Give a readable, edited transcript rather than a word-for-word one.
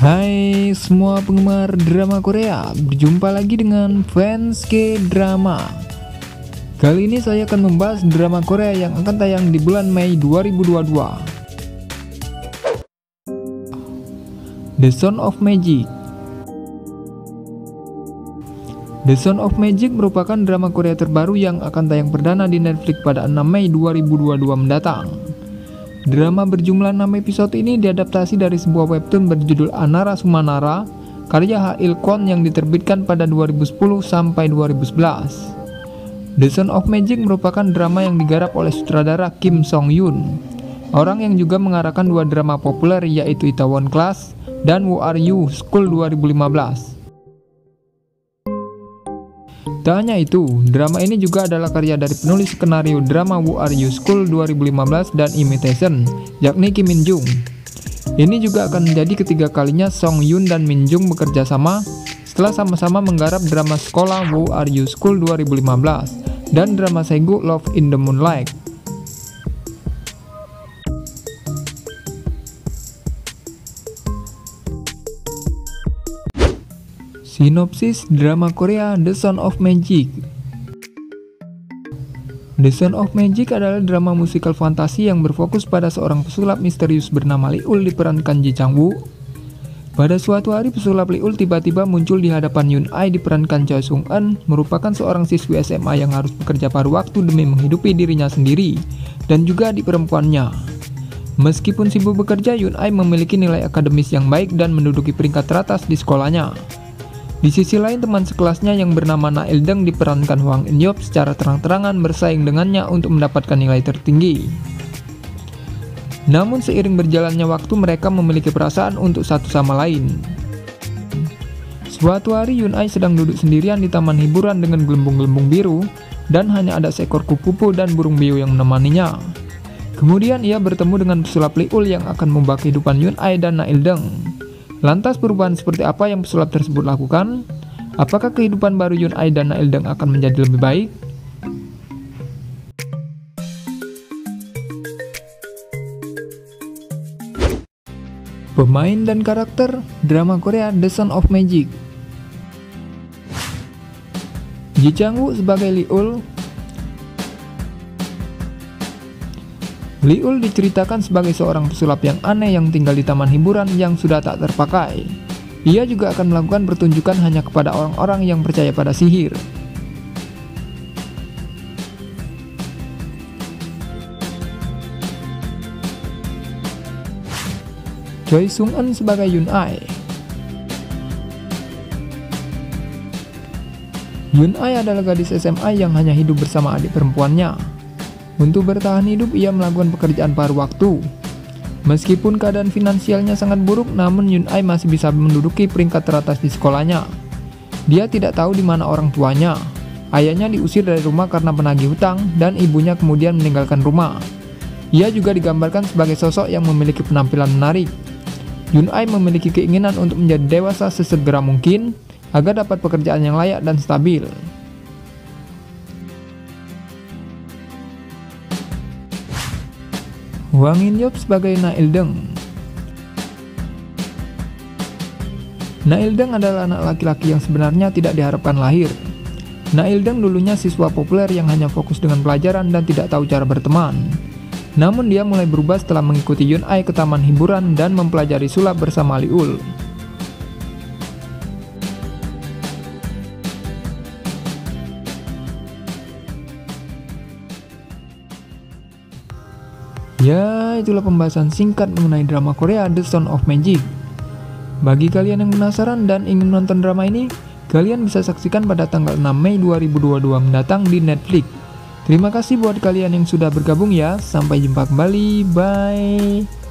Hai semua penggemar drama Korea, berjumpa lagi dengan Fans K-Drama. Kali ini saya akan membahas drama Korea yang akan tayang di bulan Mei 2022. The Sound of Magic. The Sound of Magic merupakan drama Korea terbaru yang akan tayang perdana di Netflix pada 6 Mei 2022 mendatang. Drama berjumlah 6 episode ini diadaptasi dari sebuah webtoon berjudul Anara Sumanara, karya Ha Il Kwon yang diterbitkan pada 2010 sampai 2011. The Sound of Magic merupakan drama yang digarap oleh sutradara Kim Song Yoon, orang yang juga mengarahkan dua drama populer yaitu Itaewon Class dan Who Are You School 2015. Tak hanya itu, drama ini juga adalah karya dari penulis skenario drama Who Are You School 2015 dan Imitation, yakni Kim Min Jung. Ini juga akan menjadi ketiga kalinya Song Yoon dan Min Jung bekerja sama setelah sama-sama menggarap drama sekolah Who Are You School 2015 dan drama Segu Love in the Moonlight. Sinopsis drama Korea The Sound of Magic. The Sound of Magic adalah drama musikal fantasi yang berfokus pada seorang pesulap misterius bernama Liul diperankan Ji Chang-woo. Pada suatu hari pesulap Liul tiba-tiba muncul di hadapan Yoon Ai diperankan Choi Sung-eun, merupakan seorang siswi SMA yang harus bekerja paruh waktu demi menghidupi dirinya sendiri dan juga adik perempuannya. Meskipun sibuk bekerja, Yoon Ai memiliki nilai akademis yang baik dan menduduki peringkat teratas di sekolahnya. Di sisi lain, teman sekelasnya yang bernama Na Il-deng diperankan Hwang In-yeop secara terang-terangan bersaing dengannya untuk mendapatkan nilai tertinggi. Namun seiring berjalannya waktu mereka memiliki perasaan untuk satu sama lain. Suatu hari Yoon Ai sedang duduk sendirian di taman hiburan dengan gelembung-gelembung biru dan hanya ada seekor kupu-kupu dan burung beo yang menemaninya. Kemudian ia bertemu dengan pesulap Liul yang akan membawa kehidupan Yoon Ai dan Na Il-deng. Lantas perubahan seperti apa yang pesulap tersebut lakukan? Apakah kehidupan baru Yoon Ai dan Na Il-deng akan menjadi lebih baik? Pemain dan karakter drama Korea The Sound of Magic. Ji Chang-woo sebagai Liul. Liul diceritakan sebagai seorang pesulap yang aneh yang tinggal di taman hiburan yang sudah tak terpakai. Ia juga akan melakukan pertunjukan hanya kepada orang-orang yang percaya pada sihir. Choi Sung-eun sebagai Yoon Ai. Yoon Ai adalah gadis SMA yang hanya hidup bersama adik perempuannya. Untuk bertahan hidup, ia melakukan pekerjaan paruh waktu. Meskipun keadaan finansialnya sangat buruk, namun Yoon Ai masih bisa menduduki peringkat teratas di sekolahnya. Dia tidak tahu di mana orang tuanya. Ayahnya diusir dari rumah karena penagih hutang, dan ibunya kemudian meninggalkan rumah. Ia juga digambarkan sebagai sosok yang memiliki penampilan menarik. Yoon Ai memiliki keinginan untuk menjadi dewasa sesegera mungkin, agar dapat pekerjaan yang layak dan stabil. Hwang In-yeop sebagai Na Il-deng. Na Il-deng adalah anak laki-laki yang sebenarnya tidak diharapkan lahir. Na Il-deng dulunya siswa populer yang hanya fokus dengan pelajaran dan tidak tahu cara berteman. Namun dia mulai berubah setelah mengikuti Yoon Ai ke taman hiburan dan mempelajari sulap bersama Liul. Ya, itulah pembahasan singkat mengenai drama Korea The Sound of Magic. Bagi kalian yang penasaran dan ingin menonton drama ini, kalian bisa saksikan pada tanggal 6 Mei 2022 mendatang di Netflix. Terima kasih buat kalian yang sudah bergabung ya. Sampai jumpa kembali. Bye.